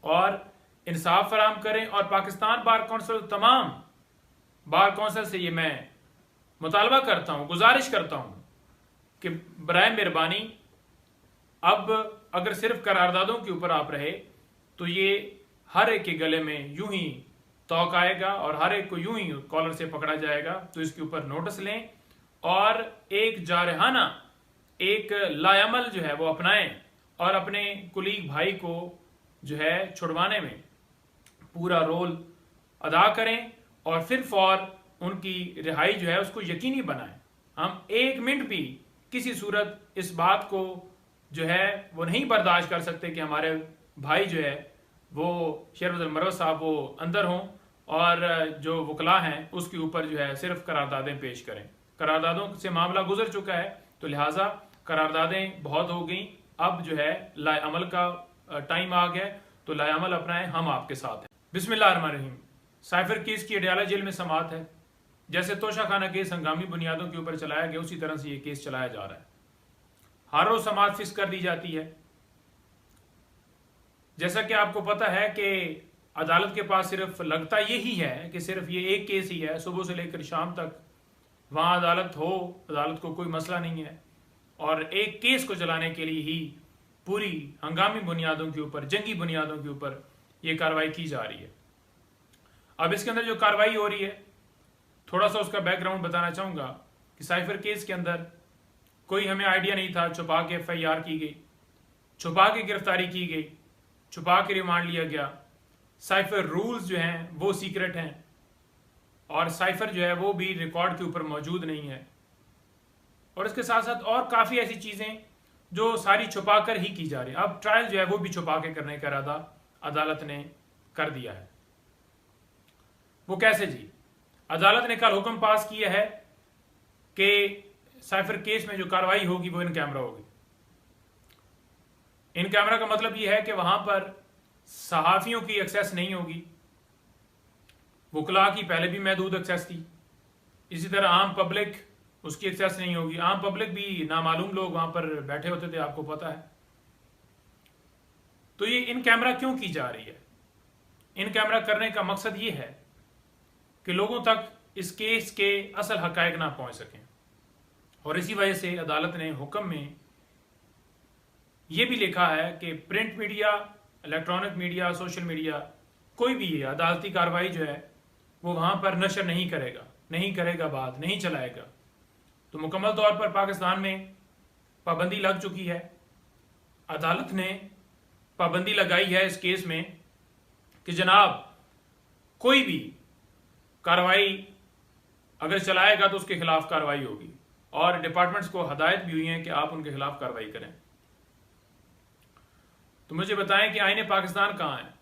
और इंसाफ फराहम करें। और पाकिस्तान बार कौंसिल, तमाम बार कौंसिल से ये मैं मुतालबा करता हूँ, गुजारिश करता हूँ कि बराए मेहरबानी अब अगर सिर्फ करारदादों के ऊपर आप रहे तो ये हर एक के गले में यूं ही तौक आएगा और हर एक को यूं ही कॉलर से पकड़ा जाएगा। तो इसके ऊपर नोटिस लें और एक जारहाना, एक लायामल जो है वो अपनाएं और अपने कुलीग भाई को जो है छुड़वाने में पूरा रोल अदा करें और फिर फौर उनकी रिहाई जो है उसको यकीनी बनाएं। हम एक मिनट भी किसी सूरत इस बात को जो है वो नहीं बर्दाश्त कर सकते कि हमारे भाई जो है वो शेर मरवत साहब वो अंदर हों और जो वकला हैं उसके ऊपर जो है सिर्फ करारदादें पेश करें। करारदादों से मामला गुजर चुका है तो लिहाजा करारदादें बहुत हो गई, अब जो है लाएअमल का टाइम आ गया, तो लाएअमल अपनाएं, हम आपके साथ हैं। बिस्मिल्लाहिर्रहमानिर्रहीम। साइफर केस की अडयाला जेल में समात है। जैसे तोशा खाना केस हंगामी बुनियादों के ऊपर चलाया गया उसी तरह से ये केस चलाया जा रहा है। हर रोज समात फिक्स कर दी जाती है। जैसा कि आपको पता है कि अदालत के पास सिर्फ लगता यही है कि सिर्फ ये एक केस ही है, सुबह से लेकर शाम तक वहां अदालत हो, अदालत को कोई मसला नहीं है और एक केस को चलाने के लिए ही पूरी हंगामी बुनियादों के ऊपर, जंगी बुनियादों के ऊपर ये कार्रवाई की जा रही है। अब इसके अंदर जो कार्रवाई हो रही है, थोड़ा सा उसका बैकग्राउंड बताना चाहूंगा कि साइफर केस के अंदर कोई हमें आइडिया नहीं था, छुपा के FIR की गई, छुपा के गिरफ्तारी की गई, छुपा के रिमांड लिया गया। साइफर रूल्स जो हैं वो सीक्रेट हैं और साइफर जो है वो भी रिकॉर्ड के ऊपर मौजूद नहीं है। और इसके साथ साथ और काफ़ी ऐसी चीज़ें जो सारी छुपा कर ही की जा रही है। अब ट्रायल जो है वो भी छुपा के करने का इरादा अदालत ने कर दिया है। वो कैसे जी? अदालत ने कल हुक्म पास किया है कि साइफर केस में जो कार्रवाई होगी वो इन कैमरा होगी। इन कैमरा का मतलब ये है कि वहां पर सहाफियों की एक्सेस नहीं होगी, वकला की पहले भी महदूद एक्सेस थी, इसी तरह आम पब्लिक उसकी एक्सेस नहीं होगी। आम पब्लिक भी नामालूम लोग वहां पर बैठे होते थे, आपको पता है। तो ये इन कैमरा क्यों की जा रही है? इन कैमरा करने का मकसद ये है कि लोगों तक इस केस के असल हकायक ना पहुंच सकें और इसी वजह से अदालत ने हुक्म में यह भी लिखा है कि print media, electronic media, social media, कोई भी अदालती कार्रवाई जो है वो वहां पर नशर नहीं करेगा, बात नहीं चलाएगा। तो मुकम्मल तौर पर पाकिस्तान में पाबंदी लग चुकी है। अदालत ने पाबंदी लगाई है इस केस में कि जनाब कोई भी कार्रवाई अगर चलाएगा तो उसके खिलाफ कार्रवाई होगी और डिपार्टमेंट्स को हदायत भी हुई है कि आप उनके खिलाफ कार्रवाई करें। तो मुझे बताएं कि आईने पाकिस्तान कहां है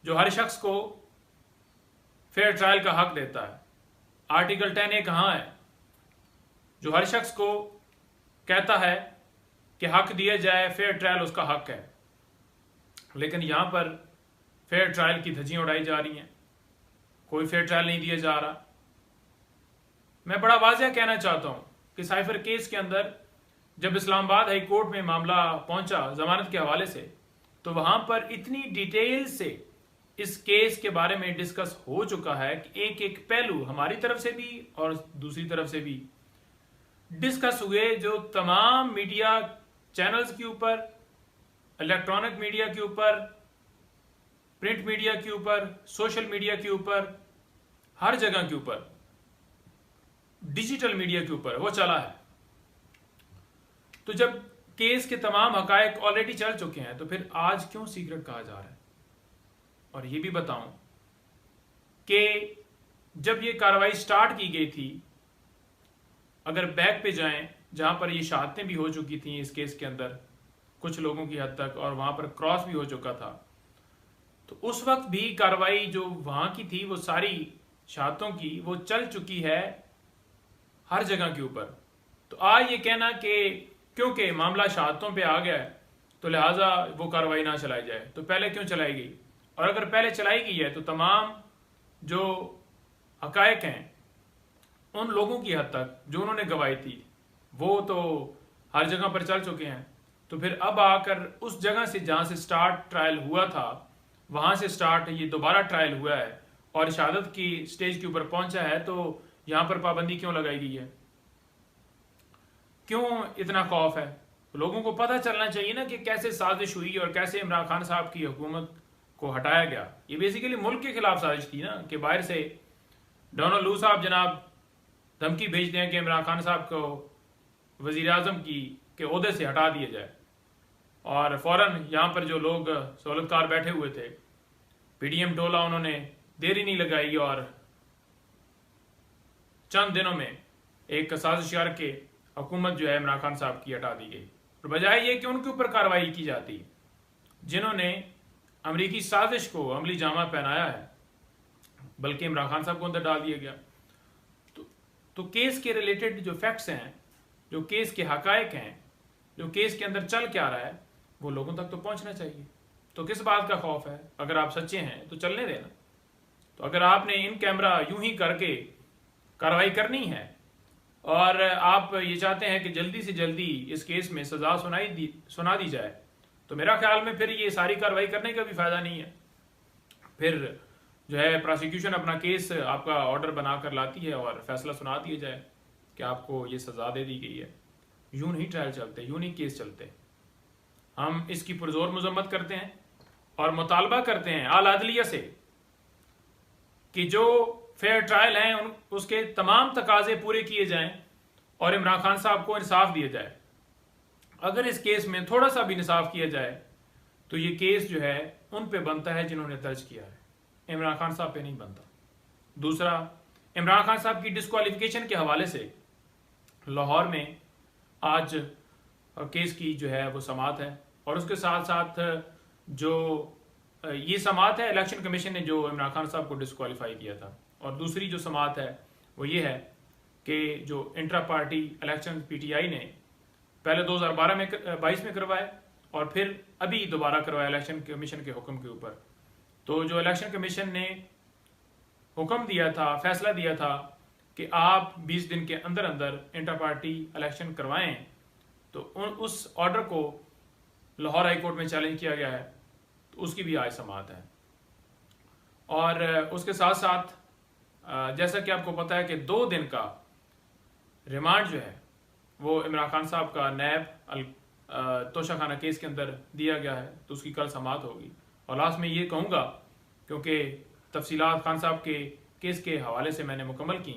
जो हर शख्स को फेयर ट्रायल का हक देता है? आर्टिकल 10A कहां है जो हर शख्स को कहता है कि हक दिया जाए, फेयर ट्रायल उसका हक है? लेकिन यहां पर फेयर ट्रायल की धज्जियां उड़ाई जा रही हैं, कोई फेयर ट्रायल नहीं दिया जा रहा। मैं बड़ा वाज़ेह कहना चाहता हूं कि साइफर केस के अंदर जब इस्लामाबाद हाई कोर्ट में मामला पहुंचा जमानत के हवाले से, तो वहां पर इतनी डिटेल से इस केस के बारे में डिस्कस हो चुका है कि एक एक पहलू हमारी तरफ से भी और दूसरी तरफ से भी डिस्कस हुए। जो तमाम मीडिया चैनल्स के ऊपर, इलेक्ट्रॉनिक मीडिया के ऊपर, प्रिंट मीडिया के ऊपर, सोशल मीडिया के ऊपर, हर जगह के ऊपर, डिजिटल मीडिया के ऊपर वो चला है। तो जब केस के तमाम हकायक ऑलरेडी चल चुके हैं तो फिर आज क्यों सीक्रेट कहा जा रहा है? और ये भी बताऊं कि जब ये कार्रवाई स्टार्ट की गई थी, अगर बैक पे जाएं जहां पर ये शहादतें भी हो चुकी थी इस केस के अंदर कुछ लोगों की हद तक, और वहां पर क्रॉस भी हो चुका था, तो उस वक्त भी कार्रवाई जो वहां की थी वो सारी शहादतों की वो चल चुकी है हर जगह के ऊपर। तो आज ये कहना कि क्योंकि मामला शहादतों पे आ गया है तो लिहाजा वो कार्रवाई ना चलाई जाए, तो पहले क्यों चलाई गई? और अगर पहले चलाई गई है तो तमाम जो हकायक हैं उन लोगों की हद तक जो उन्होंने गवाही थी वो तो हर जगह पर चल चुके हैं। तो फिर अब आकर उस जगह से जहाँ से स्टार्ट ट्रायल हुआ था वहाँ से स्टार्ट ये दोबारा ट्रायल हुआ है और शहादत की स्टेज के ऊपर पहुंचा है, तो यहाँ पर पाबंदी क्यों लगाई गई है? क्यों इतना खौफ है? लोगों को पता चलना चाहिए ना कि कैसे साजिश हुई और कैसे इमरान खान साहब की हुकूमत को हटाया गया। ये बेसिकली मुल्क के खिलाफ साजिश थी ना, कि बाहर से डोनाल्ड लू साहब जनाब धमकी भेजते हैं कि इमरान खान साहब को वजीर आजम की के ओहदे से हटा दिया जाए, और फौरन यहाँ पर जो लोग सहूलतकार बैठे हुए थे पीडीएम टोला, उन्होंने देरी नहीं लगाई और चंद दिनों में एक साजिश करके हुकूमत जो है इमरान खान साहब की हटा दी गई। और बजाय ये कि उनके ऊपर कार्रवाई की जाती जिन्होंने अमरीकी साजिश को अमली जामा पहनाया है, बल्कि इमरान खान साहब को अंदर डाल दिया गया। तो केस के रिलेटेड जो फैक्ट्स हैं, जो केस के हकायक हैं, जो केस के अंदर चल क्या रहा है, वो लोगों तक तो पहुंचना चाहिए। तो किस बात का खौफ है? अगर आप सच्चे हैं तो चलने देना। तो अगर आपने इन कैमरा यूं ही करके कार्रवाई करनी है और आप ये चाहते हैं कि जल्दी से जल्दी इस केस में सजा सुना दी जाए, तो मेरा ख्याल में फिर ये सारी कार्रवाई करने का भी फायदा नहीं है। फिर जो है प्रोसिक्यूशन अपना केस आपका ऑर्डर बनाकर लाती है और फैसला सुना दिया जाए कि आपको ये सजा दे दी गई है। यूं नहीं ट्रायल चलते, यूं नहीं केस चलते। हम इसकी पुरजोर मजम्मत करते हैं और मुतालबा करते हैं आला अदलिया से कि जो फेयर ट्रायल हैं उसके तमाम तकाजे पूरे किए जाएं और इमरान खान साहब को इंसाफ दिया जाए। अगर इस केस में थोड़ा सा भी इंसाफ किया जाए तो ये केस जो है उन पे बनता है जिन्होंने दर्ज किया है, इमरान खान साहब पे नहीं बनता। दूसरा, इमरान खान साहब की डिस्क्वालिफिकेशन के हवाले से लाहौर में आज केस की जो है वो समाअत है, और उसके साथ साथ जो ये समाअत है इलेक्शन कमीशन ने जो इमरान खान साहब को डिस्क्वालीफाई किया था, और दूसरी जो समाअत है वो ये है कि जो इंट्रा पार्टी इलेक्शन पीटीआई ने पहले 2022 में करवाए और फिर अभी दोबारा करवाया इलेक्शन कमीशन के हुक्म के ऊपर। तो जो इलेक्शन कमीशन ने हुक्म दिया था, फैसला दिया था कि आप 20 दिन के अंदर अंदर इंटर पार्टी इलेक्शन करवाएं, तो उस ऑर्डर को लाहौर हाई कोर्ट में चैलेंज किया गया है, तो उसकी भी आज समाअत है। और उसके साथ साथ जैसा कि आपको पता है कि 2 दिन का रिमांड जो है वो इमरान खान साहब का नैब तोशाखाना केस के अंदर दिया गया है, तो उसकी कल समाअत होगी। और लास्ट में ये कहूँगा, क्योंकि तफसीलात खान साहब के केस के हवाले से मैंने मुकम्मल की,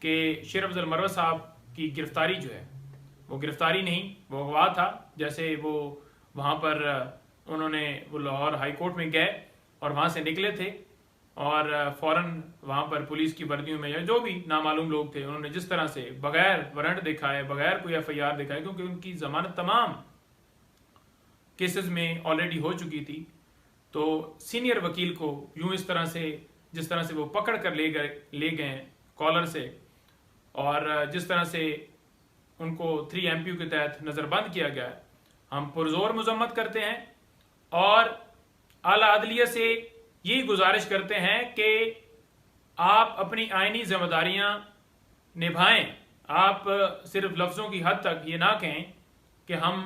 कि शेर अफजल मरवत साहब की गिरफ्तारी जो है वो गिरफ्तारी नहीं, वो अगवा था। जैसे वो वहाँ पर उन्होंने वो लाहौर हाई कोर्ट में गए और वहाँ से निकले थे और फ़ौरन वहाँ पर पुलिस की वर्दियों में या जो भी नामालूम लोग थे, उन्होंने जिस तरह से बगैर वारंट दिखाए, बगैर कोई FIR दिखाए, क्योंकि उनकी जमानत तमाम केसेस में ऑलरेडी हो चुकी थी, तो सीनियर वकील को यूं इस तरह से जिस तरह से वो पकड़ कर ले गए कॉलर से, और जिस तरह से उनको 3 MPU के तहत नज़रबंद किया गया है, हम पुरजोर मजम्मत करते हैं और आला अदलिया से यही गुजारिश करते हैं कि आप अपनी आईनी जिम्मेदारियां निभाएं। आप सिर्फ लफ्ज़ों की हद तक ये ना कहें कि हम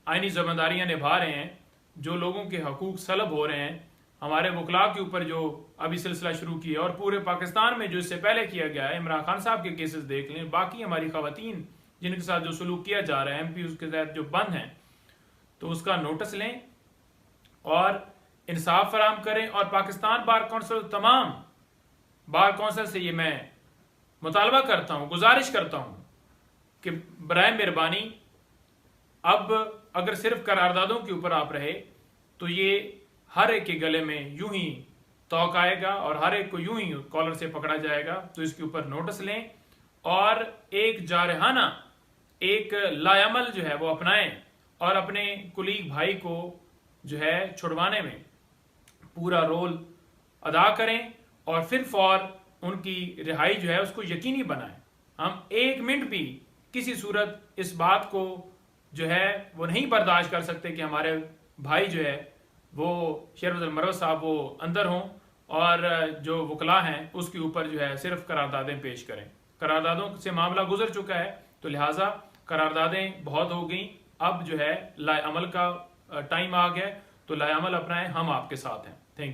आईनी जिम्मेदारियां निभा रहे हैं। जो लोगों के हकूक सलब हो रहे हैं, हमारे वकला के ऊपर जो अभी सिलसिला शुरू किया और पूरे पाकिस्तान में जो इससे पहले किया गया है, इमरान खान साहब के केसेस देख लें, बाकी हमारी खवातीन जिनके साथ जो सलूक किया जा रहा है, MPU के तहत जो बंद हैं, तो उसका नोटिस लें और इंसाफ फराम करें। और पाकिस्तान बार कौंसिल, तमाम बार कौंसिल से ये मैं मुतालबा करता हूँ, गुजारिश करता हूँ कि बराए मेहरबानी अब अगर सिर्फ करारदादों के ऊपर आप रहे तो ये हर एक के गले में यूं ही तौक आएगा और हर एक को यूं ही कॉलर से पकड़ा जाएगा। तो इसके ऊपर नोटिस लें और एक जारहाना, एक लायामल जो है वो अपनाएं और अपने कुलीग भाई को जो है छुड़वाने में पूरा रोल अदा करें और फिर फौर उनकी रिहाई जो है उसको यकीनी बनाएं। हम 1 मिनट भी किसी सूरत इस बात को जो है वो नहीं बर्दाश्त कर सकते कि हमारे भाई जो है वो शेर अफजल मरवत साहब वो अंदर हों और जो वकला हैं उसके ऊपर जो है सिर्फ करारदादें पेश करें। करारदादों से मामला गुजर चुका है, तो लिहाजा करारदादें बहुत हो गई, अब जो है लाएअमल का टाइम आ गया, तो लाएअमल अपनाएं, हम आपके साथ हैं। Thank you.